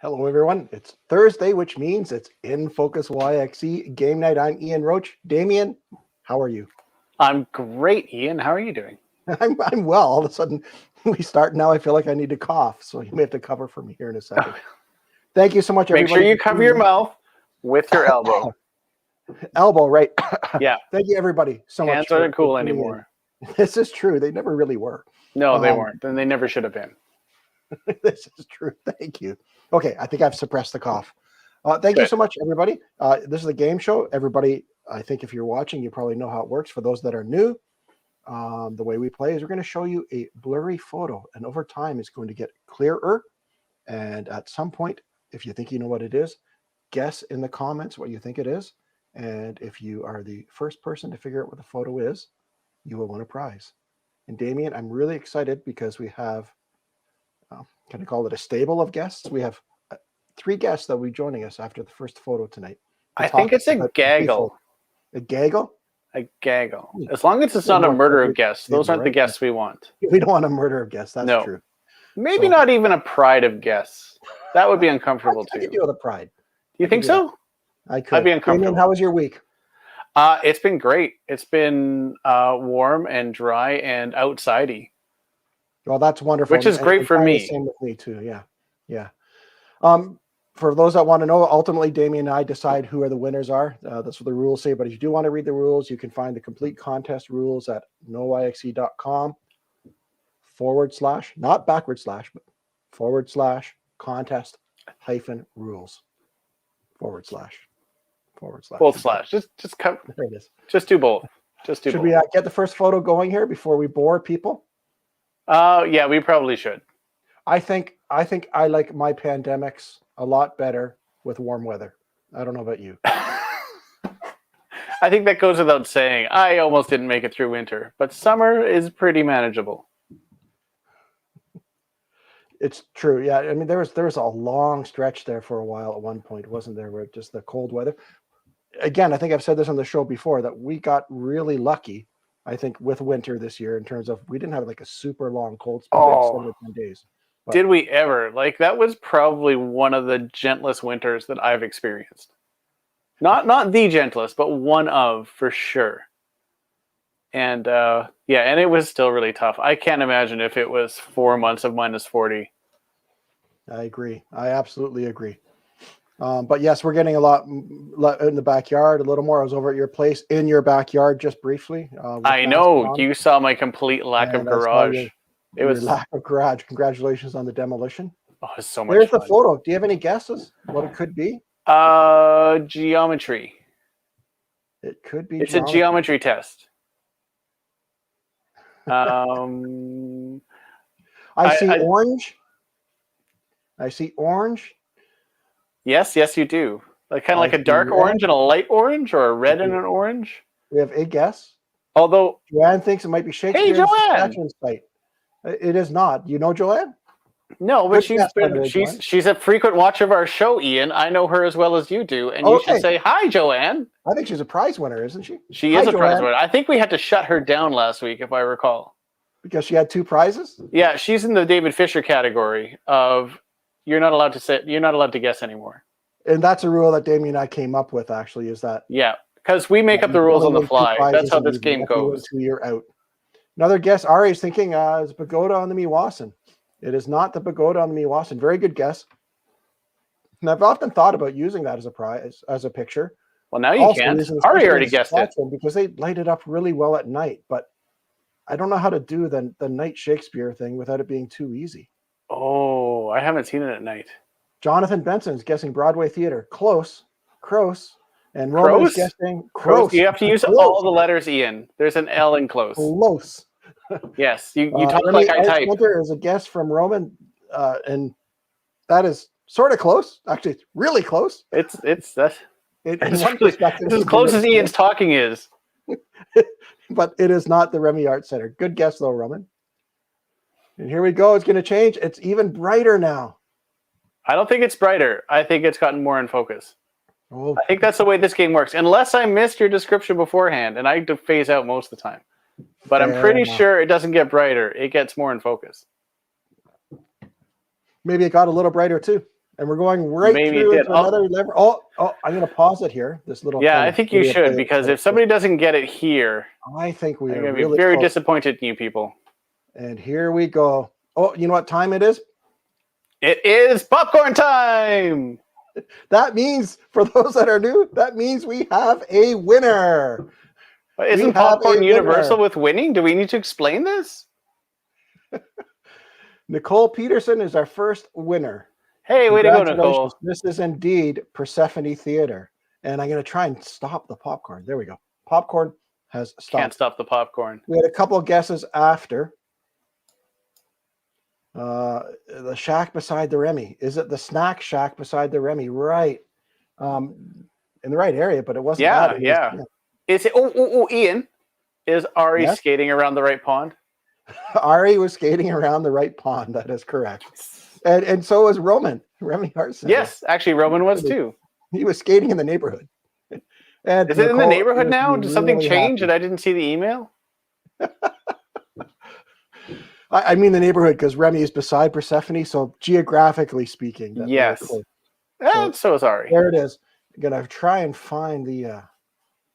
Hello, everyone. It's Thursday, which means it's InFocus YXE game night. I'm Ian Roach. Damien, how are you? I'm great, Ian. How are you doing? I'm well. All of a sudden, we start now. I feel like I need to cough, so you may have to cover for me here in a second. Thank you so much, everybody. Make sure you cover your mouth with your elbow. Elbow, right? Yeah. Thank you, everybody, so much. Hands aren't cool anymore. This is true. They never really were. No, they weren't. And they never should have been. This is true. Thank you. Okay, I think I've suppressed the cough. Thank you so much, everybody. This is a game show. Everybody, I think if you're watching, you probably know how it works. For those that are new, the way we play is we're going to show you a blurry photo, and over time it's going to get clearer. And at some point, if you think you know what it is, guess in the comments what you think it is. And if you are the first person to figure out what the photo is, you will win a prize. And Damien, I'm really excited because we have, can I call it a stable of guests? We have 3 guests that will be joining us after the first photo tonight. I think it's a gaggle. A gaggle? A gaggle. As long as it's not a murder of guests. Those aren't the guests we want. We don't want a murder of guests. That's true. Maybe not even a pride of guests. That would be uncomfortable too. I could deal with a pride. Do you think so? I could. I'd be uncomfortable. Damien, how was your week? It's been great. It's been warm and dry and outsidey. Well, that's wonderful. Which is great for me. Same with me too. Yeah, yeah. For those that want to know, ultimately, Damien and I decide who are the winners are. That's what the rules say. But if you do want to read the rules, you can find the complete contest rules at noyxe.com / not backward slash, but / contest - rules / both slash. Just cut. There it is. Just do both. Just do Should both. we get the first photo going here before we bore people? Yeah, we probably should. I think I like my pandemics a lot better with warm weather. I don't know about you. I think that goes without saying. I almost didn't make it through winter, but summer is pretty manageable. It's true. Yeah, I mean there was a long stretch there for a while at one point, wasn't there, where just the cold weather. Again, I think I've said this on the show before that we got really lucky, I think, with winter this year in terms of we didn't have like a super long cold spell. Oh. 7 or 10 days. But did we ever? Like, that was probably one of the gentlest winters that I've experienced. Not the gentlest, but one of, for sure. And yeah, and it was still really tough. I can't imagine if it was 4 months of -40. I agree. I absolutely agree. But yes, we're getting a lot in the backyard, a little more. I was over at your place in your backyard just briefly. I know. You saw my complete lack of garage. It was lack of garage. Congratulations on the demolition. Oh, it's so much There's fun. the photo. Do you have any guesses what it could be? Geometry. It could be. It's a geometry test. I see orange. I see orange. Yes, you do. Like kind of like a dark orange and a light orange, or a red and an orange. We have a guess. Although Joanne thinks it might be Shakespeare's Hey, Joanne! site. It is not. You know Joanne? No, but Good she's a frequent watcher of our show, Ian. I know her as well as you do, and you should say hi, Joanne. I think she's a prize winner, isn't she? She is a prize winner. I think we had to shut her down last week, if I recall. Because she had 2 prizes? Yeah, she's in the David Fisher category of you're not allowed to guess anymore. And that's a rule that Damien and I came up with, actually, is that because we make up the rules on the fly. That's how this game goes. You're out. Another guess, Ari is thinking is pagoda on the Meewasin. It is not the pagoda on the Meewasin. Very good guess. And I've often thought about using that as a prize, as a picture. Well, now you can't. Ari already guessed it. Because they light it up really well at night. But I don't know how to do the night Shakespeare thing without it being too easy. Oh, I haven't seen it at night. Jonathan Benson's guessing Broadway theater. Close. And Roman's guessing Close. You have to use all the letters, Ian. There's an L in close. Close. Yes, you talk like I type. There is a guess from Roman, and that is sort of close. Actually, it's really close. It's as close as Ian's talking is. But it is not the Remy Art Center. Good guess, though, Roman. And here we go. It's going to change. It's even brighter now. I don't think it's brighter. I think it's gotten more in focus. Oh. I think that's the way this game works. Unless I missed your description beforehand, and I phase out most of the time. But I'm pretty sure it doesn't get brighter. It gets more in focus. Maybe it got a little brighter too. And we're going right through to another lever. Oh, I'm going to pause it here. This little. Yeah, I think you should, because if somebody doesn't get it here, I think we are going to really be very disappointed in you people. And here we go. Oh, you know what time it is? It is popcorn time. That means, for those that are new, that means we have a winner. But isn't popcorn universal with winning? Do we need to explain this? Nicole Peterson is our first winner. Hey, way to go, Nicole. This is indeed Persephone Theater. And I'm going to try and stop the popcorn. There we go. Popcorn has stopped. Can't stop the popcorn. We had a couple of guesses after. The shack beside the Remy. Is it the snack shack beside the Remy? Right. In the right area, but it wasn't. Yeah. Is it? Ian, is Ari skating around the right pond? Ari was skating around the right pond. That is correct. And so was Remy Hartson. Yes, actually, Roman was too. He was skating in the neighborhood. And is it in the neighborhood now? Did something change and I didn't see the email? I mean the neighborhood, because Remy is beside Persephone, so geographically speaking. Yes. So is Ari. There it is. I'm going to try and find the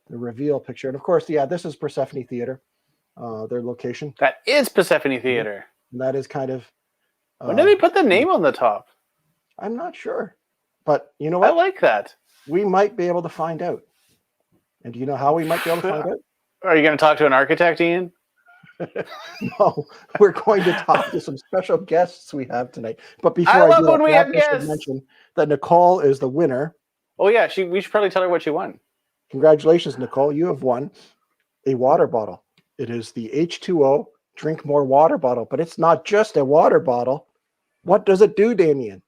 reveal picture. And of course, this is Persephone Theater, their location. That is Persephone Theater. And that is kind of... when did they put the name on the top? I'm not sure. But you know what? I like that. We might be able to find out. And do you know how we might be able to find out? Are you going to talk to an architect, Ian? No, we're going to talk to some special guests we have tonight. But before I love when we have guests. Mention that Nicole is the winner. Oh yeah, we should probably tell her what she won. Congratulations, Nicole! You have won a water bottle. It is the H2O Drink More water bottle, but it's not just a water bottle. What does it do, Damien?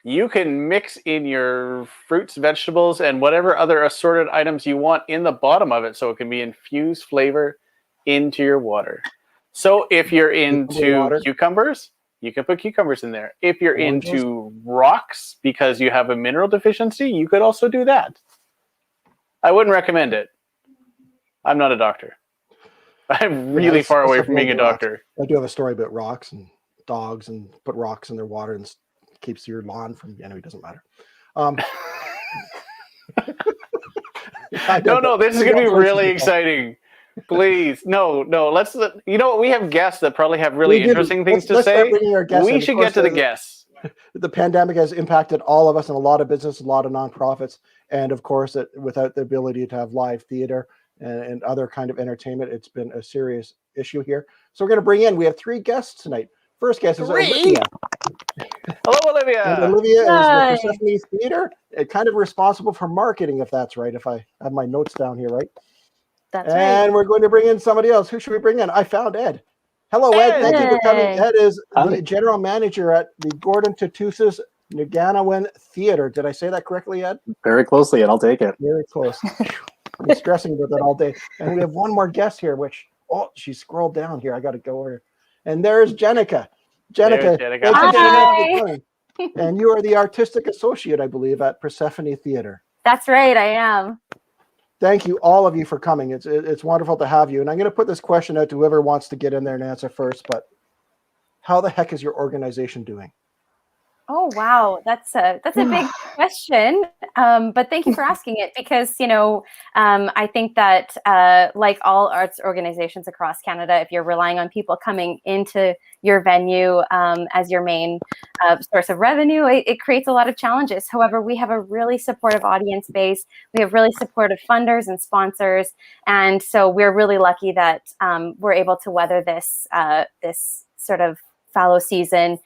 You can mix in your fruits, vegetables, and whatever other assorted items you want in the bottom of it, so it can be infused flavor into your water. So if you're into cucumbers, you can put cucumbers in there. If you're into rocks because you have a mineral deficiency, you could also do that. I wouldn't recommend it. I'm not a doctor. I'm really far away from being a doctor. I do have a story about rocks and dogs and put rocks in their water and keeps your lawn from... Anyway, it doesn't matter. No, this is going to be really exciting. Please, no. Let's. You know what? We have guests that probably have really interesting things to say. We should get to the guests. The pandemic has impacted all of us and a lot of business, a lot of nonprofits, and of course, without the ability to have live theater and other kind of entertainment, it's been a serious issue here. So we're going to bring in. We have 3 guests tonight. First guest is Olivia. Hello, Olivia. And Olivia is the Persephone Theater, kind of responsible for marketing, if that's right. If I have my notes down here, right? That's and we're going to bring in somebody else. Who should we bring in? I found Ed. Hello, Ed. Thank you for coming. Ed is the general manager at the Gordon Tatusis Naganawen Theater. Did I say that correctly, Ed? Very closely, and I'll take it. Very close. I've been stressing about that all day. And we have one more guest here, which, she scrolled down here. I got to go over. And there's Jenica. Jenica. Hi. And you are the artistic associate, I believe, at Persephone Theater. That's right, I am. Thank you, all of you, for coming. It's wonderful to have you. And I'm going to put this question out to whoever wants to get in there and answer first. But how the heck is your organization doing? Oh, wow. That's a big question. But thank you for asking it, because, I think that like all arts organizations across Canada, if you're relying on people coming into your venue as your main source of revenue, it creates a lot of challenges. However, we have a really supportive audience base. We have really supportive funders and sponsors. And so we're really lucky that we're able to weather this sort of fallow season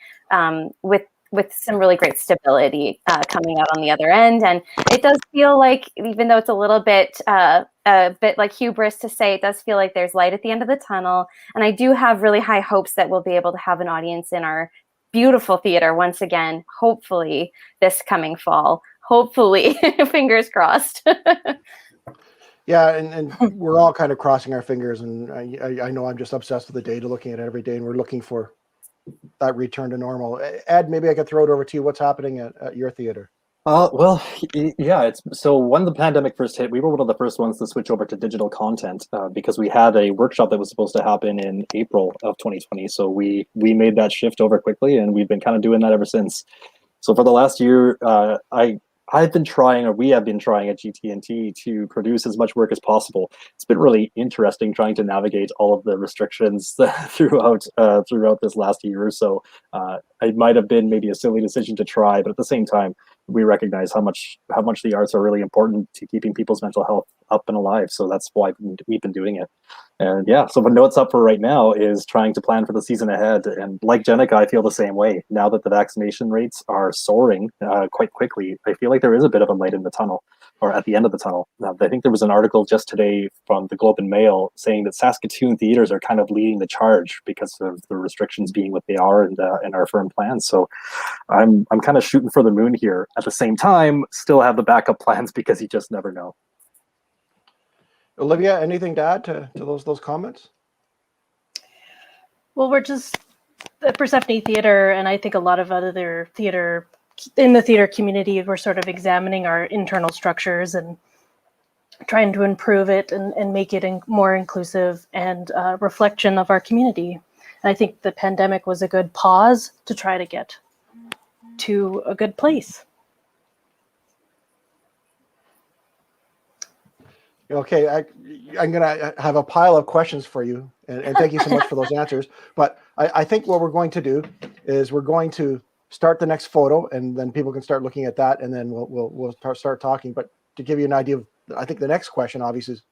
with some really great stability coming out on the other end. And it does feel like, even though it's a bit like hubris to say, it does feel like there's light at the end of the tunnel. And I do have really high hopes that we'll be able to have an audience in our beautiful theater once again, hopefully this coming fall. Hopefully, fingers crossed. Yeah, and we're all kind of crossing our fingers. And I know I'm just obsessed with the data, looking at it every day, and we're looking for that return to normal. Ed, maybe I could throw it over to you. What's happening at your theater? Well, yeah, it's so when the pandemic first hit, we were one of the first ones to switch over to digital content because we had a workshop that was supposed to happen in April of 2020. So we made that shift over quickly, and we've been kind of doing that ever since. So for the last year, I've been trying, or we have been trying at GTNT to produce as much work as possible. It's been really interesting trying to navigate all of the restrictions throughout this last year or so. It might have been maybe a silly decision to try, but at the same time, we recognize how much the arts are really important to keeping people's mental health up and alive. So that's why we've been doing it. And yeah, so what what's up for right now is trying to plan for the season ahead. And like Jenica, I feel the same way. Now that the vaccination rates are soaring quite quickly, I feel like there is a bit of a light in the tunnel, or at the end of the tunnel. I think there was an article just today from the Globe and Mail saying that Saskatoon theaters are kind of leading the charge because of the restrictions being what they are and our firm plans. So I'm kind of shooting for the moon here. At the same time, still have the backup plans because you just never know. Olivia, anything to add to those comments? Well, we're just the Persephone Theater, and I think a lot of other theater in the theater community, we're sort of examining our internal structures and trying to improve it and make it more inclusive and reflection of our community. And I think the pandemic was a good pause to try to get to a good place. Okay, I'm going to have a pile of questions for you, and thank you so much for those answers. But I think what we're going to do is we're going to start the next photo, and then people can start looking at that, and then we'll start talking. But to give you an idea of, I think the next question, obviously, is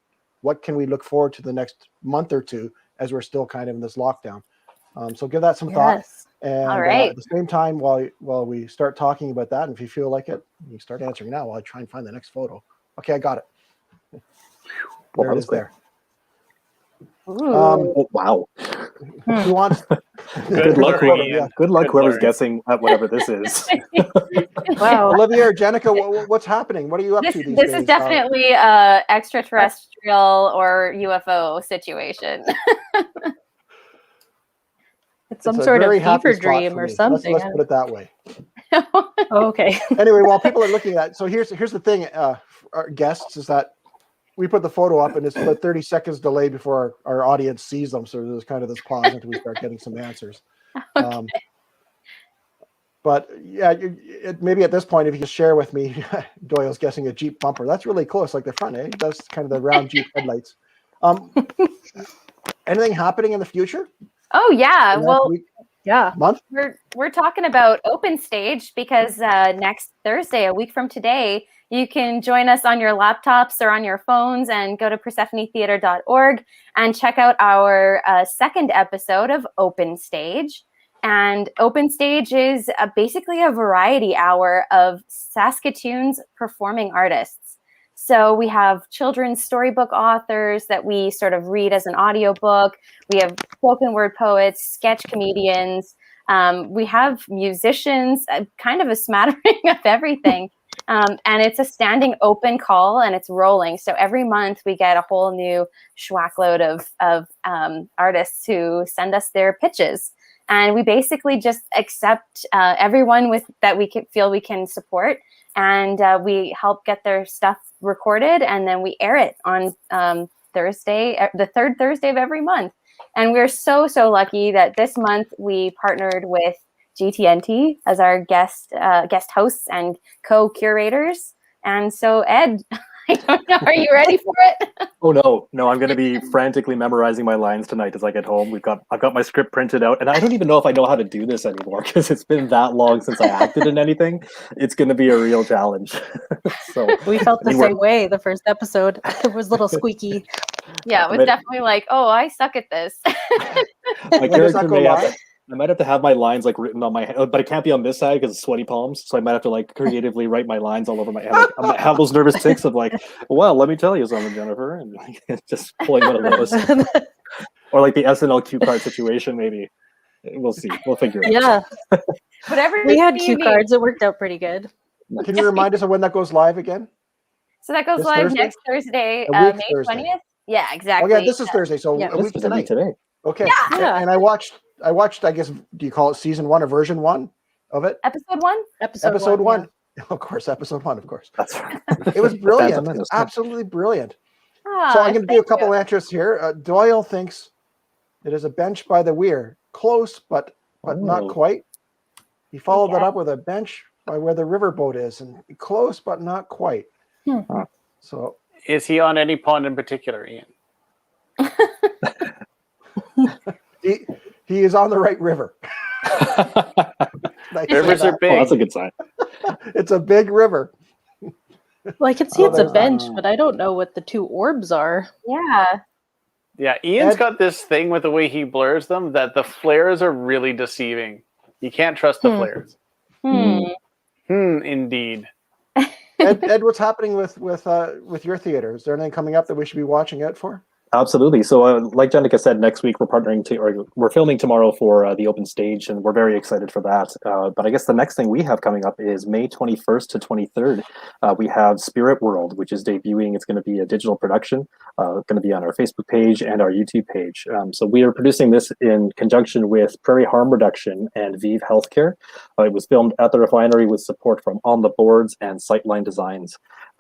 what can we look forward to the next month or two as we're still kind of in this lockdown? So give that some thought. And all right. at the same time, while we start talking about that, and if you feel like it, you start answering now while I try and find the next photo. Okay, I got it. There it is there. Oh, wow. Who wants? Good luck, Ian. good luck, Good whoever's Lord. guessing at whatever this is. Wow. Olivia or Jenica, what's happening? What are you up to these days? This is definitely a extraterrestrial or UFO situation. It's some sort of very happy fever spot dream for or me. something. Let's put it that way. Oh, okay. Anyway, while people are looking at it, so here's the thing, our guests, is that we put the photo up and it's about 30 seconds delay before our audience sees them. So there's kind of this pause until we start getting some answers. Okay. But yeah, maybe at this point, if you just share with me, Doyle's guessing a Jeep bumper. That's really close, like the front, eh? That's kind of the round Jeep headlights. Anything happening in the future? Oh yeah, well, Yeah. Month? we're talking about Open Stage because next Thursday, a week from today, you can join us on your laptops or on your phones and go to PersephoneTheater.org and check out our second episode of Open Stage. And Open Stage is basically a variety hour of Saskatoon's performing artists. So we have children's storybook authors that we sort of read as an audiobook. We have spoken word poets, sketch comedians. We have musicians, kind of a smattering of everything. And it's a standing open call and it's rolling. So every month we get a whole new schwackload of artists who send us their pitches. And we basically just accept everyone that we feel we can support. And we help get their stuff recorded. And then we air it on Thursday, the third Thursday of every month. And we're so lucky that this month we partnered with GTNT as our guest hosts and co-curators. And so, Ed, I don't know, are you ready for it? Oh no, I'm going to be frantically memorizing my lines tonight as I get home. I've got my script printed out, and I don't even know if I know how to do this anymore because it's been that long since I acted in anything. It's going to be a real challenge. So We felt the same way the first episode. It was a little squeaky. Yeah, it was definitely like, oh, I suck at this. My character I might have to have my lines like written on my head, but it can't be on this side because it's sweaty palms. So I might have to like creatively write my lines all over my head. Like, I might have those nervous tics of like, well, let me tell you something, Jennifer, and like, just pulling one of those, or like the SNL cue card situation. Maybe we'll see. We'll figure it out. Yeah, Whatever we had you cue need. cards. It worked out pretty good. Can you remind us of when that goes live again? So that goes This live Thursday? next Thursday, A week May Thursday. 20th. Yeah, exactly. Oh yeah, this is Thursday, so Yeah. a week This is tonight. today. Okay. Yeah. And I watched, I guess, do you call it season 1 or version 1 of it? Episode 1? Episode 1. Yeah. Of course, episode 1, of course. That's right. It was brilliant. Phantom Menace. Absolutely brilliant. Ah, So I'm going to do a thank couple you. answers here. Doyle thinks it is a bench by the weir. Close, but not Oh. quite. He followed that Yeah. up with a bench by where the riverboat is, and close but not quite. So Is he on any pond in particular, Ian? he is on the right river. Rivers are big. Oh, that's a good sign. It's a big river. Well, I can see it's a there's bench, but I don't know what the two orbs are. Yeah. Yeah, Ian's Ed- got this thing with the way he blurs them that the flares are really deceiving. You can't trust the flares. Indeed. Ed, what's happening with your theater? Is there anything coming up that we should be watching out for? Absolutely. So, like Jenica said, next week we're filming tomorrow for the open stage, and we're very excited for that. But I guess the next thing we have coming up is May 21st to 23rd. We have Spirit World, which is debuting. It's going to be a digital production, going to be on our Facebook page and our YouTube page. So we are producing this in conjunction with Prairie Harm Reduction and Vive Healthcare. It was filmed at the refinery with support from On the Boards and Sightline Designs.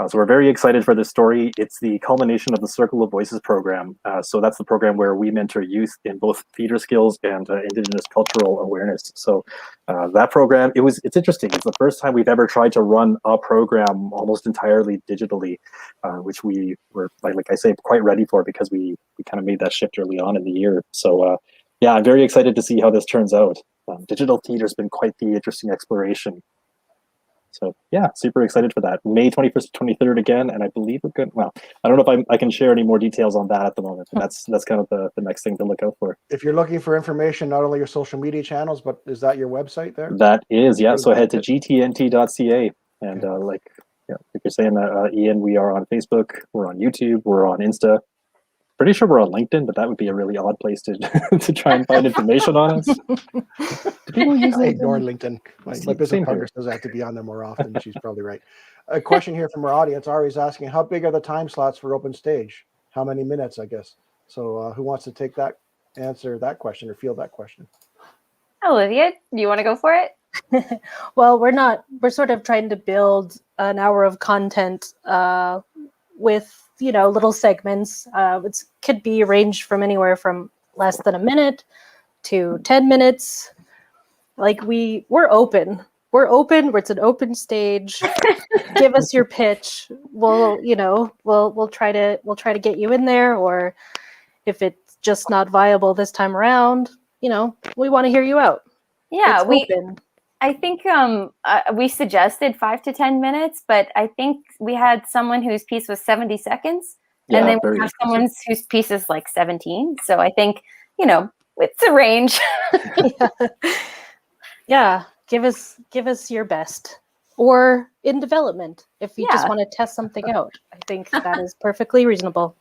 So we're very excited for this story. It's the culmination of the Circle of Voices program. So that's the program where we mentor youth in both theater skills and Indigenous cultural awareness. So that program, it's interesting. It's the first time we've ever tried to run a program almost entirely digitally, which we were, like I say, quite ready for because we kind of made that shift early on in the year. So yeah, I'm very excited to see how this turns out. Digital theater's been quite the interesting exploration. So yeah, super excited for that. May 21st to 23rd again, and I believe we're good. Well, I don't know if I can share any more details on that at the moment, but that's kind of the next thing to look out for. If you're looking for information, not only your social media channels, but is that your website there? That is, yeah. So head to gtnt.ca, and like you're saying, Ian, we are on Facebook, we're on YouTube, we're on Insta. Pretty sure we're on LinkedIn, but that would be a really odd place to to try and find information on us. Do people use I ignore LinkedIn. My business Same partner here. says I have to be on there more often. She's probably right. A question here from our audience. Ari's asking, how big are the time slots for open stage? How many minutes, I guess? So who wants to answer that question or field that question? Olivia, do you want to go for it? Well, we're sort of trying to build an hour of content with, little segments. It could be ranged from anywhere from less than a minute to 10 minutes. Like we're open. It's an open stage. Give us your pitch. We'll try to get you in there, or if it's just not viable this time around, we want to hear you out. Yeah, It's open. I think we suggested 5 to 10 minutes, but I think we had someone whose piece was 70 seconds, Yeah, and then we very have someone whose piece is like 17. So I think, it's a range. Yeah, give us your best, or in development if you just want to test something out. I think that is perfectly reasonable.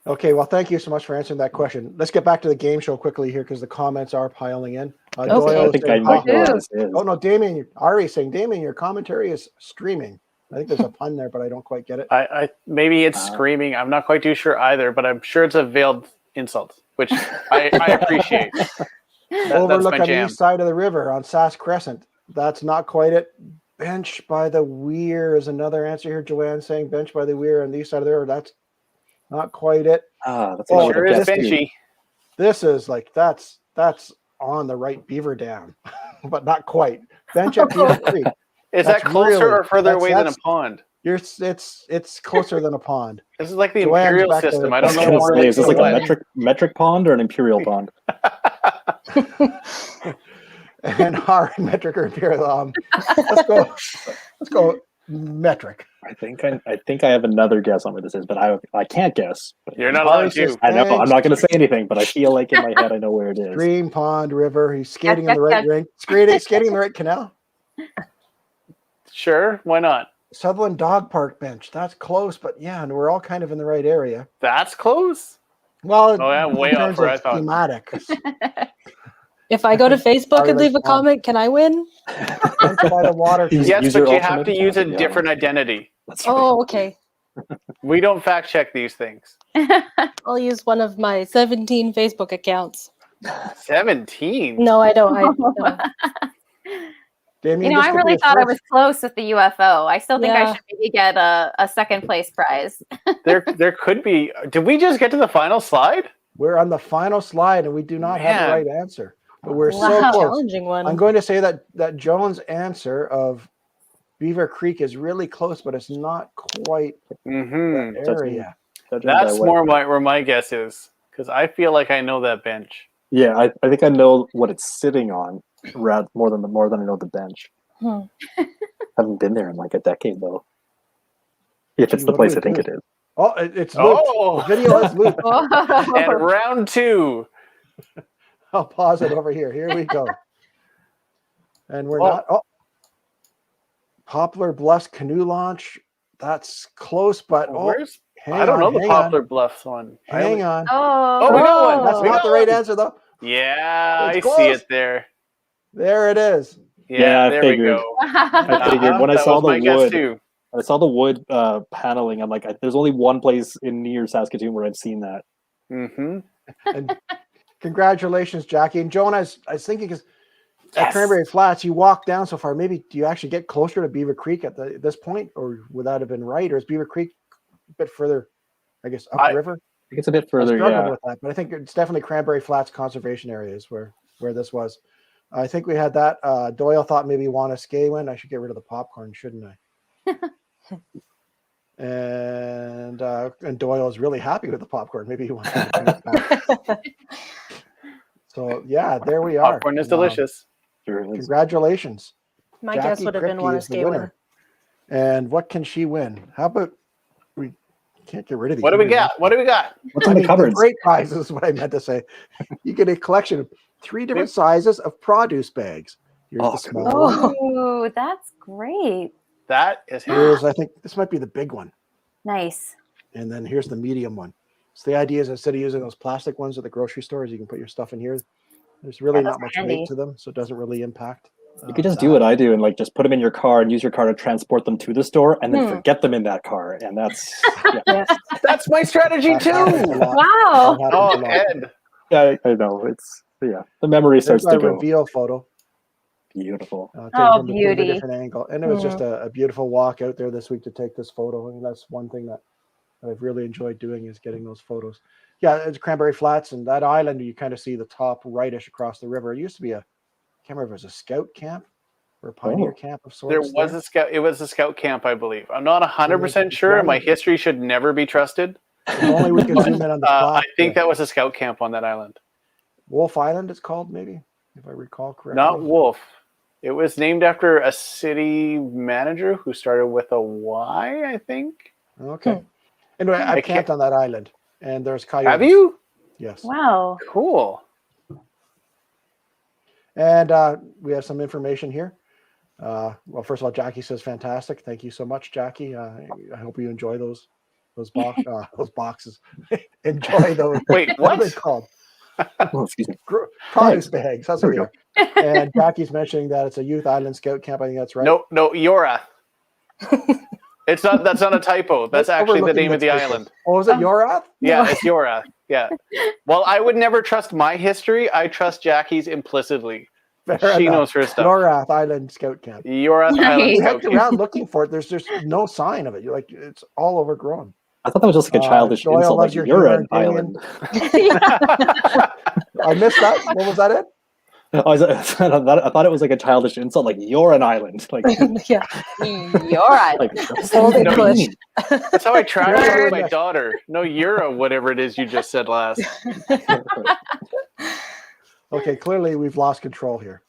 Okay, well, thank you so much for answering that question. Let's get back to the game show quickly here because the comments are piling in. Okay. I think I might know what this is. Oh, no, Damien, Ari is saying, Damien, your commentary is streaming. I think there's a pun there, but I don't quite get it. I maybe it's screaming. I'm not quite too sure either, but I'm sure it's a veiled insult, which I appreciate. Overlook that's my on the jam. east side of the river on Sask Crescent. That's not quite it. Bench by the Weir is another answer here. Joanne saying bench by the Weir on the east side of the river. That's not quite it. That's Oh, Sure is benchy. This is like that's on the right Beaver Dam, but not quite. Bench at Beaver Creek. Is That's that closer really- or further away than a that's- pond? It's closer than a pond. This is like the Joanne's imperial back to system. the- I I don't was know gonna where say, it's is this like what. a metric pond or an imperial pond? And our metric or imperial. Let's go metric. I think I have another guess on what this is, but I can't guess. You're not allowed to. I know I'm Thanks. not going to say anything, but I feel like in my head I know where it is. Stream, pond, river. He's skating in the Yes, right rink. Skating in the right canal. Sure, why not? Sutherland Dog Park bench. That's close, but yeah, and we're all kind of in the right area. That's close. Well, Oh, yeah, way in off terms where of I thought. thematic. If I go to Facebook Ari and leave a likes pond. comment, can I win? Bench by the water. Use Yes, your but you have alternate to use a account, yeah. different identity. That's right. Oh, okay. We don't fact check these things. I'll use one of my 17 Facebook accounts. 17. No, I don't. No. Damien, I really thought I was close with the UFO. I still think I Yeah. should maybe get a second place prize. There could be. Did we just get to the final slide? We're on the final slide, and we do not have the Man. right answer, but we're so Wow. close. Challenging one. I'm going to say that Joan's answer of Beaver Creek is really close, but it's not quite Mm-hmm. the area. That's more where my guess is, because I feel like I know that bench. Yeah, I think I know what it's sitting on, more than I know the bench. Haven't been there in like a decade though. If it's the place I think it is. Oh, it's looped. Oh! The video is looped. And round 2. I'll pause it over here. Here we go. And we're not. Oh, Poplar Bluffs canoe launch. That's close, but Where's? hang I don't on, know the hang Poplar on. Bluffs one. Hang on. Oh, we got one. That's We not got the right one. answer, though. Yeah, It's I see close. it there. There it is. Yeah, I there figured. we go. I figured when I That saw was my the guess wood. too. I saw the wood paneling. I'm like, there's only one place in near Saskatoon where I've seen that. Mm-hmm. And congratulations, Jackie. And Joan, I was thinking, because at Yes. Cranberry Flats, you walk down so far. Maybe do you actually get closer to Beaver Creek at this point, or would that have been right? Or is Beaver Creek a bit further, I guess, upriver? I think it's a bit I further, struggled yeah. with that, but I think it's definitely Cranberry Flats Conservation Areas where this was. I think we had that. Doyle thought maybe Wanna-Skay win. I should get rid of the popcorn, shouldn't I? And Doyle is really happy with the popcorn. Maybe he wants to bring it back. So yeah, there we are. Popcorn is delicious. Sure is. Congratulations. My Jackie guess would have been Kripke Wanna is the Skay winner. And what can she win? How about we can't get rid of these? What do we got? What do we got? What's in the cupboards? Great prizes is what I meant to say. You get a collection of 3 different sizes of produce bags. Here's the small one. Oh, that's great. That is Here's, I think this might be the big one. Nice. And then here's the medium one. So the idea is, instead of using those plastic ones at the grocery stores, you can put your stuff in here. There's really Yeah, not much handy. weight to them, so it doesn't really impact. You could just do what I do and like just put them in your car and use your car to transport them to the store and then forget them in that car. And that's That's my strategy too. Wow. Oh, Ed. Yeah, I know. It's the memory starts There's to my go. reveal photo. Beautiful. Taken Oh, from a beauty. different angle. And it was just a beautiful walk out there this week to take this photo. I mean, that's one thing that I've really enjoyed doing, is getting those photos. Yeah, it's Cranberry Flats, and that island, you kind of see the top rightish across the river. It used to be I can't remember if it was a scout camp or a pioneer camp of sorts. There was a scout. It was a scout camp, I believe. I'm not 100% sure. My history should never be trusted. If only we could zoom in on the I spot. think that was a scout camp on that island. Wolf Island, it's called, maybe, if I recall correctly. Not Wolf. It was named after a city manager who started with a Y, I think. Okay. Anyway, I've camped on that island, and there's coyotes. Have you? Yes. Wow. Cool. And we have some information here. Well, first of all, Jackie says fantastic. Thank you so much, Jackie. I hope you enjoy those boxes. Enjoy those. Wait, What are what? they called? Oh, excuse me. Produce bags. That's what we are. And Jackie's mentioning that it's a youth island scout camp. I think that's right. No, Yorath. It's not. That's not a typo. That's actually the name of the island. Oh, is it Yorath? Yeah, it's Yorath. Yeah. Well, I would never trust my history. I trust Jackie's implicitly. Fair She enough. knows her stuff. Yorath Island Scout Camp. Yorath Nice. Island We Scout hecked Camp. around looking for it. There's just no sign of it. You're like, it's all overgrown. I thought that was just like a childish Doyle insult, loves like your you're humor, an island. I missed that. What was that? I thought it was like a childish insult, like you're an island. Like, Yeah. You're right. like Old No, English. That's how I track You're it with a- my daughter. No, you're a whatever it is you just said last. Okay, clearly we've lost control here.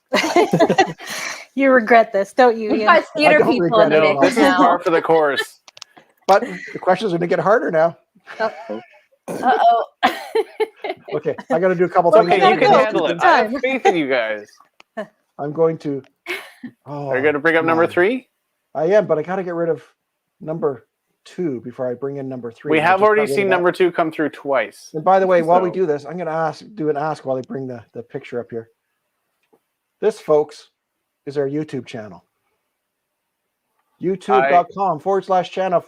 You regret this, don't you? We've Ian? got theater don't people in regret the it. No, mix this is par now. for the course. But the questions are going to get harder now. Uh-oh. Okay, I got to do a couple Okay, things. you can go. handle it. I have faith in you guys. I'm going to. Oh, Are you going to bring up number God. 3? I am, but I got to get rid of number 2 before I bring in number 3. We I have just already got rid seen of that. number 2 come through twice. And by the way, while we So- do this, I'm going to do an ask while I bring the picture up here. This, folks, is our YouTube channel. YouTube.com/channel/.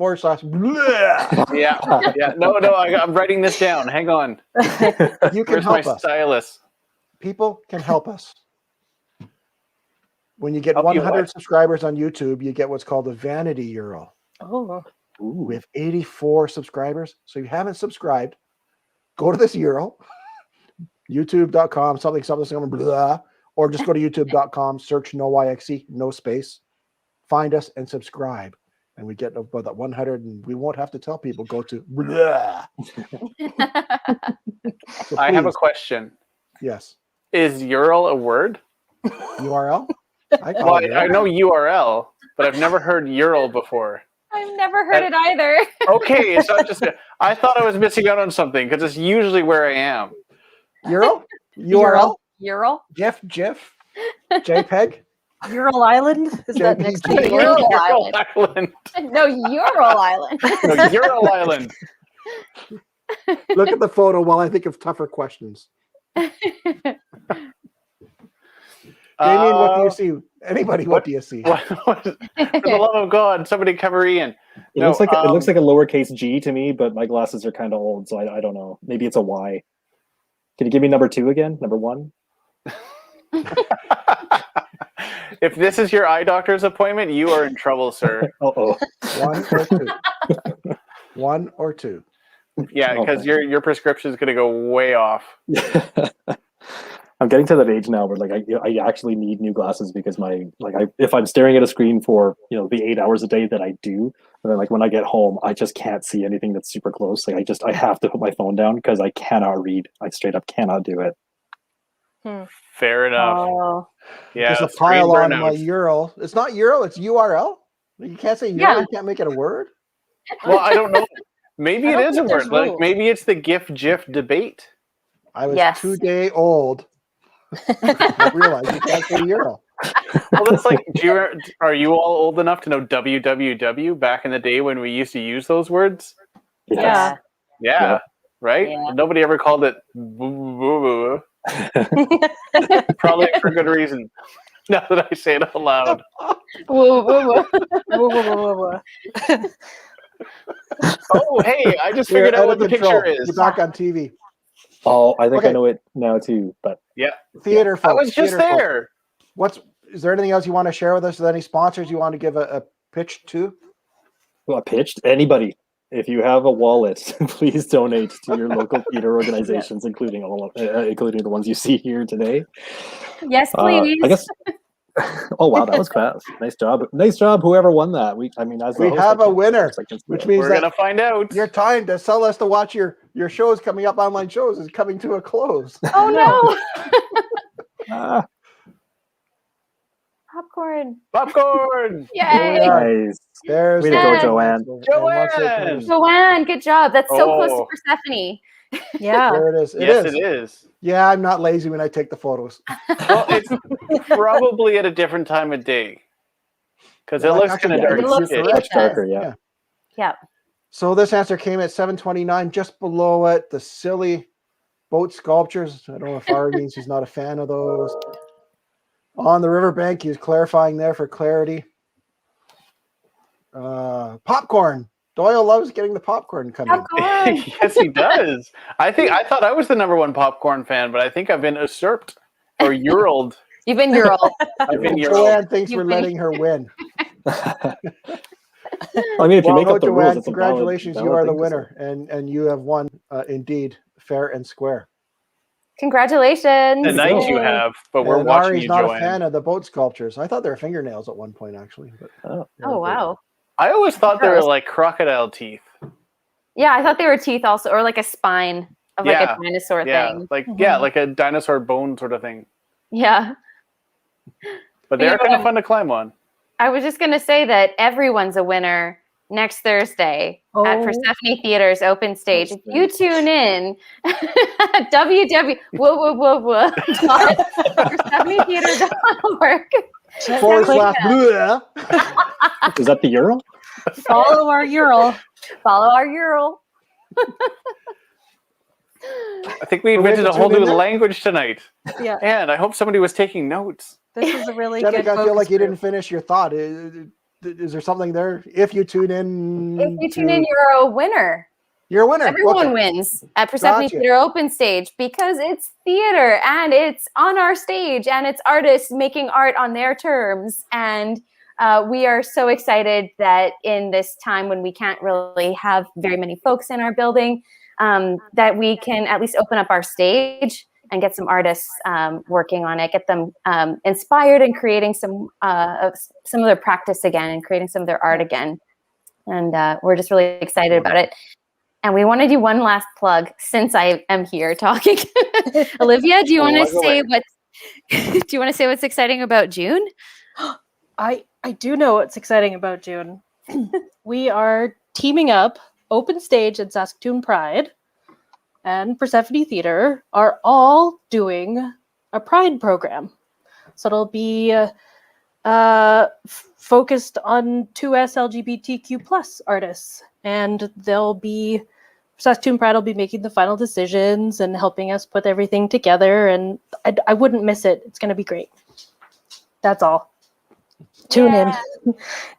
Yeah. No, I'm writing this down. Hang on. You can Where's my help us. stylus? People can help us. When you get Help you 100 what? subscribers on YouTube, you get what's called a vanity euro. Oh. We have 84 subscribers. So if you haven't subscribed, go to this euro, youtube.com, something, blah, or just go to youtube.com, search no YXE, no space. find us and subscribe. And we get about that 100, and we won't have to tell people, go to blah. So I have a please, question. yes. Is URL a word? URL? I Well, call it I URL. know URL, but I've never heard URL before. I've never heard it either. Okay, it's not just. I thought I was missing out on something because it's usually where I am. URL? URL? Ural? GIF? JPEG? Ural Island? Is that JPG? next to Ural Ural Island. Island. No, Ural Island. No, Ural Island. Look at the photo while I think of tougher questions. Damien, what do you see? Anybody, what do you see? For the love of God, somebody cover Ian. It looks like a lowercase g to me, but my glasses are kind of old, so I don't know. Maybe it's a Y. Can you give me number 2 again? Number 1? If this is your eye doctor's appointment, you are in trouble, sir. Uh-oh. 1 or 2? 1 or 2? Yeah, because Okay. your prescription is going to go way off. I'm getting to that age now where like I actually need new glasses because if I'm staring at a screen for the 8 hours a day that I do, and then like when I get home I just can't see anything that's super close. Like I have to put my phone down because I cannot read. I straight up cannot do it. Fair enough. Oh. Yeah, There's a screen pile on burnout. my URL. It's not URL, it's URL. You can't say URL, Yeah. you can't make it a word. Well, I don't know. Maybe I it don't is a think there's word. Like rules. maybe it's the GIF debate. I was Yes. 2 day old. I realized you can't say URL. Well, that's like, are you all old enough to know www back in the day when we used to use those words? Yeah. Yeah, Yeah. right? Yeah. Nobody ever called it boo. Probably for good reason. Now that I say it out loud. Whoa, whoa, whoa. Whoa, whoa, whoa, whoa, whoa. Oh, hey, I just You're figured out out what of the control. picture is. You're back on TV. Oh, I think Okay. I know it now too. But Theater I folks. was just theater folks. there. Is there anything else you want to share with us? Is there any sponsors you want to give a pitch to? well, pitched anybody. If you have a wallet, please donate to your local theater organizations, including the ones you see here today. Yes, please. I guess. Oh wow, that was fast. Nice job, whoever won that. We have a winner, which means We're that gonna find out. your time to sell us to watch your shows coming up, online shows, is coming to a close. Oh no. Popcorn. Yay. Nice. There's Way to go, Joanne. Joanne! Joanne, good job. That's so close to Oh. Persephone. Yeah. There it is. Yes, it is. Yeah, I'm not lazy when I take the photos. Well, it's probably at a different time of day because Well, it looks actually, kind of yeah, it looks dark. it Much darker, does. yeah. Yeah. So this answer came at 729. Just below it, the silly boat sculptures. I don't know if Ari means he's not a fan of those. On the riverbank, he's clarifying there for clarity. Popcorn. Doyle loves getting the popcorn coming. Popcorn. Yes, he does. I thought I was the #1 popcorn fan, but I think I've been usurped or urled. You've been Ural. I've been urled. Joanne, thanks for You've been- letting her win. I mean, if you make Well, up the rules, Joanne, it's a congratulations. valid You are the thing to say. winner, and you have won indeed fair and square. Congratulations. Tonight you Yay. have, but we're And watching Ari's you, not a Joanne. fan of the boat sculptures. I thought they were fingernails at one point, actually. But Oh, wow. I always thought they were Gross. like crocodile teeth. Yeah, I thought they were teeth also, or like a spine of like Yeah. a dinosaur Yeah, thing. like a dinosaur bone sort of thing. Yeah. But they You are know kind of what? fun to climb on. I was just going to say that everyone's a winner next Thursday at Oh. Persephone Theater's open stage. If That's you tune in, www.persephonetheater.org. /. Is that the Ural? Follow our Ural. Follow our URL. I think we Are we invented able a whole to tune new in there? language tonight. Yeah. And I hope somebody was taking notes. This is a really Jenica, good I feel focus like you group. didn't finish your thought. Is there something there? If you tune in, If you tune in, you're a winner. you're a winner. Everyone Okay. wins at Persephone Gotcha. Theater Open Stage because it's theater and it's on our stage and it's artists making art on their terms. And we are so excited that in this time when we can't really have very many folks in our building, that we can at least open up our stage get some artists working on it, get them inspired and creating some of their practice again and creating some of their art again. And we're just really excited about it. And we want to do one last plug since I am here talking. Olivia, do you want to say what's exciting about June? I do know what's exciting about June. We are teaming up. Open Stage and Saskatoon Pride and Persephone Theatre are all doing a Pride program. So it'll be focused on 2S LGBTQ plus artists, and Saskatoon Pride will be making the final decisions and helping us put everything together, and I wouldn't miss it. It's going to be great. That's all. Tune in.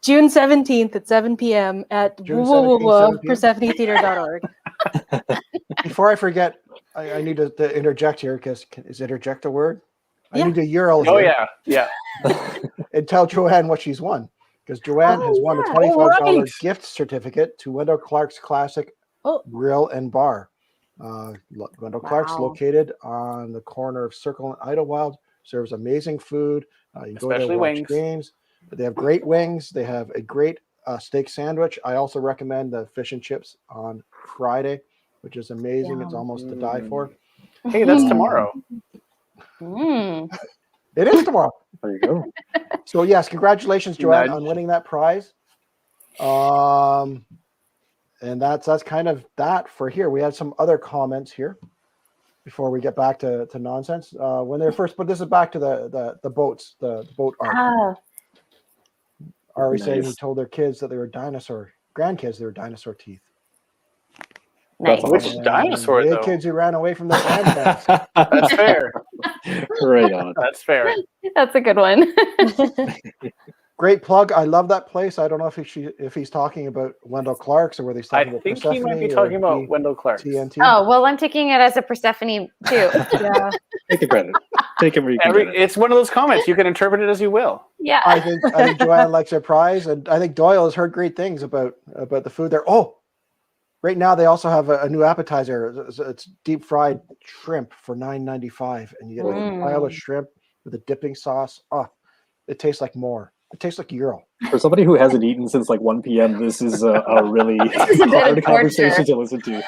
June 17th at 7 p.m. at PersephoneTheater.org. Before I forget, I need to interject here, because is interject a word? I need a URL here. Oh, yeah. And tell Joanne what she's won. Because Joanne has won a $25 gift certificate to Wendell Clark's Classic Grill and Bar. Wendell Clark's located on the corner of Circle and Idlewild, serves amazing food. You can go there, watch games. But they have great wings. They have a great steak sandwich. I also recommend the fish and chips on Friday, which is amazing. It's almost to die for. Hey, that's tomorrow. It is tomorrow. There you go. So yes, congratulations, Joanne, on winning that prize. And that's kind of that for here. We had some other comments here before we get back to nonsense. When they're first, but this is back to the boats, the boat art. Ari saying he told their kids that they were grandkids, they were dinosaur teeth. Nice. Which dinosaur, though? The kids who ran away from their grandparents. That's fair. Right on. That's fair. That's a good one. Great plug. I love that place. I don't know if he's talking about Wendell Clark's or whether he's talking about Persephone. I think he might be talking about Wendell Clark's. TNT. Oh, well, I'm taking it as a Persephone too. Yeah. Take the credit. Take it where you can get it. It's one of those comments. You can interpret it as you will. Yeah. I think Joanne likes her prize, and I think Doyle has heard great things about the food there. Oh, right now they also have a new appetizer. It's deep fried shrimp for $9.95, and you get a pile of shrimp with a dipping sauce. Oh, it tastes like more. It tastes like Euro. For somebody who hasn't eaten since like 1 p.m., this is a really hard conversation to listen to.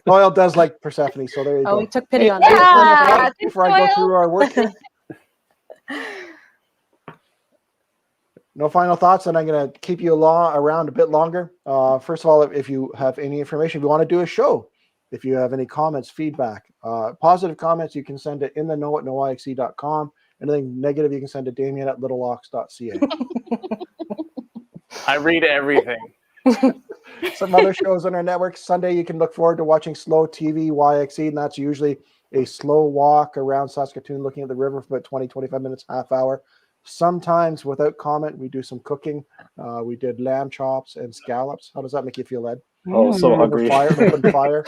Doyle does like Persephone, so there you go. Oh, he took pity on that. Before I go through our work. No final thoughts, and I'm going to keep you around a bit longer. First of all, if you have any information, if you want to do a show, if you have any comments, feedback, positive comments, you can send it in the know at noyxe.com. Anything negative, you can send to Damien at littlelocks.ca. I read everything. Some other shows on our network. Sunday, you can look forward to watching Slow TV YXE, and that's usually a slow walk around Saskatoon looking at the river for about 20, 25 minutes, half hour. Sometimes, without comment, we do some cooking. We did lamb chops and scallops. How does that make you feel, Ed? Oh, so hungry. Fire.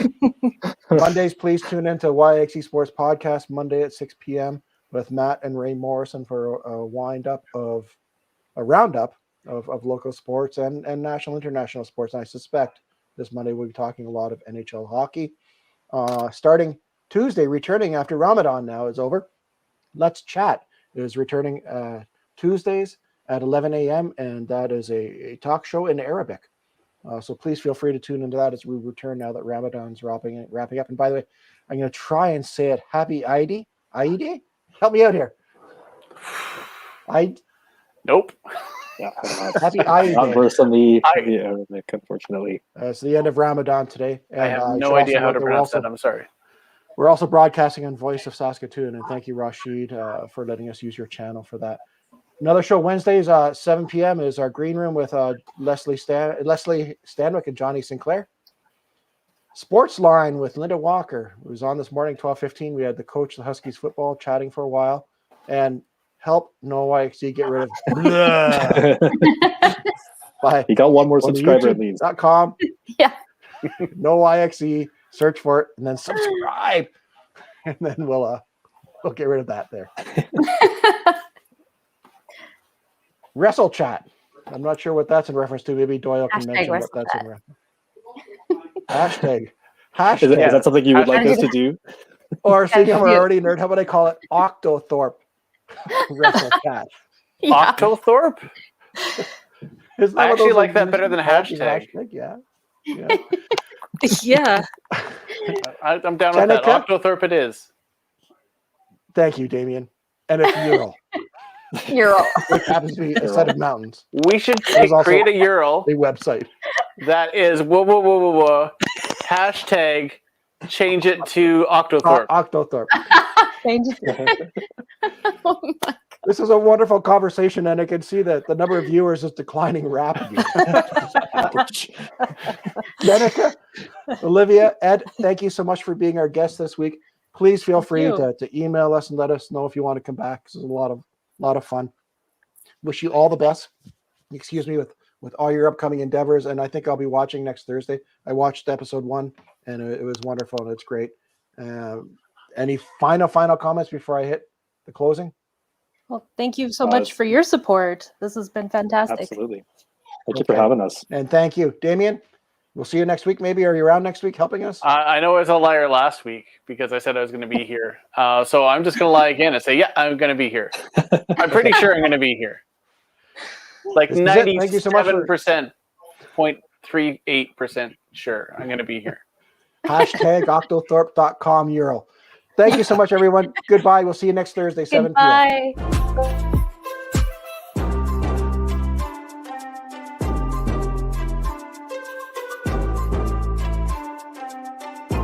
Mondays, please tune into YXE Sports Podcast, Monday at 6 p.m. with Matt and Ray Morrison for a roundup of local sports and national, international sports. And I suspect this Monday we'll be talking a lot of NHL hockey. Starting Tuesday, returning after Ramadan now is over. Let's Chat is returning Tuesdays at 11 a.m. and that is a talk show in Arabic. So please feel free to tune into that as we return now that Ramadan's wrapping up. And by the way, I'm going to try and say it. Happy Eid. Help me out here. Nope. Yeah, Happy Eid. Not worse than the Arabic, unfortunately. It's the end of Ramadan today. And I have no idea how to pronounce that. I'm sorry. We're also broadcasting on Voice of Saskatoon, and thank you, Rashid, for letting us use your channel for that. Another show Wednesdays, 7 p.m. is our Green Room with Leslie Stanwick and Johnny Sinclair. Sports Line with Linda Walker, who was on this morning, 12:15. We had the coach of the Huskies football chatting for a while, and help NoYXE get rid of. He got one more subscriber at least. .com. Yeah. NoYXE, search for it, and then subscribe, and then we'll get rid of that there. Wrestle Chat. I'm not sure what that's in reference to. Maybe Doyle can mention what that's in reference. Hashtag. Is that something you would like us to do? Or seeing I'm you. already nerd, how about I call it Octothorpe Wrestle Cat? Yeah. Octothorpe? Isn't that I what actually those like that used better to than be called, the hashtag. Yeah. Yeah. Yeah. I'm down with that. Jenica? Octothorpe it is. Thank you, Damien. And it's Ural, You're all. which happens to be a set of mountains. We should There's also create a URL a website. that is hashtag change it to Octothorpe. Octothorpe. Change it. Oh my- This is a wonderful conversation, and I can see that the number of viewers is declining rapidly. Jenica, Olivia, Ed, thank you so much for being our guest this week. Please feel free you. to email us and let us know if you want to come back. This is a lot of fun. Wish you all the best. Excuse me, with all your upcoming endeavors, and I think I'll be watching next Thursday. I watched episode 1, and it was wonderful, and it's great. Any final comments before I hit the closing? Well, thank you so much for your support. This has been fantastic. Absolutely. Thank you for having us. And thank you, Damien. We'll see you next week. Maybe are you around next week helping us? I know I was a liar last week because I said I was going to be here. So I'm just going to lie again and say, yeah, I'm going to be here. I'm pretty sure I'm going to be here. Like 97%, 0.38% sure I'm going to be here. Hashtag Octothorpe.com URL. Thank you so much, everyone. Goodbye. We'll see you next Thursday, 7 p.m. Goodbye.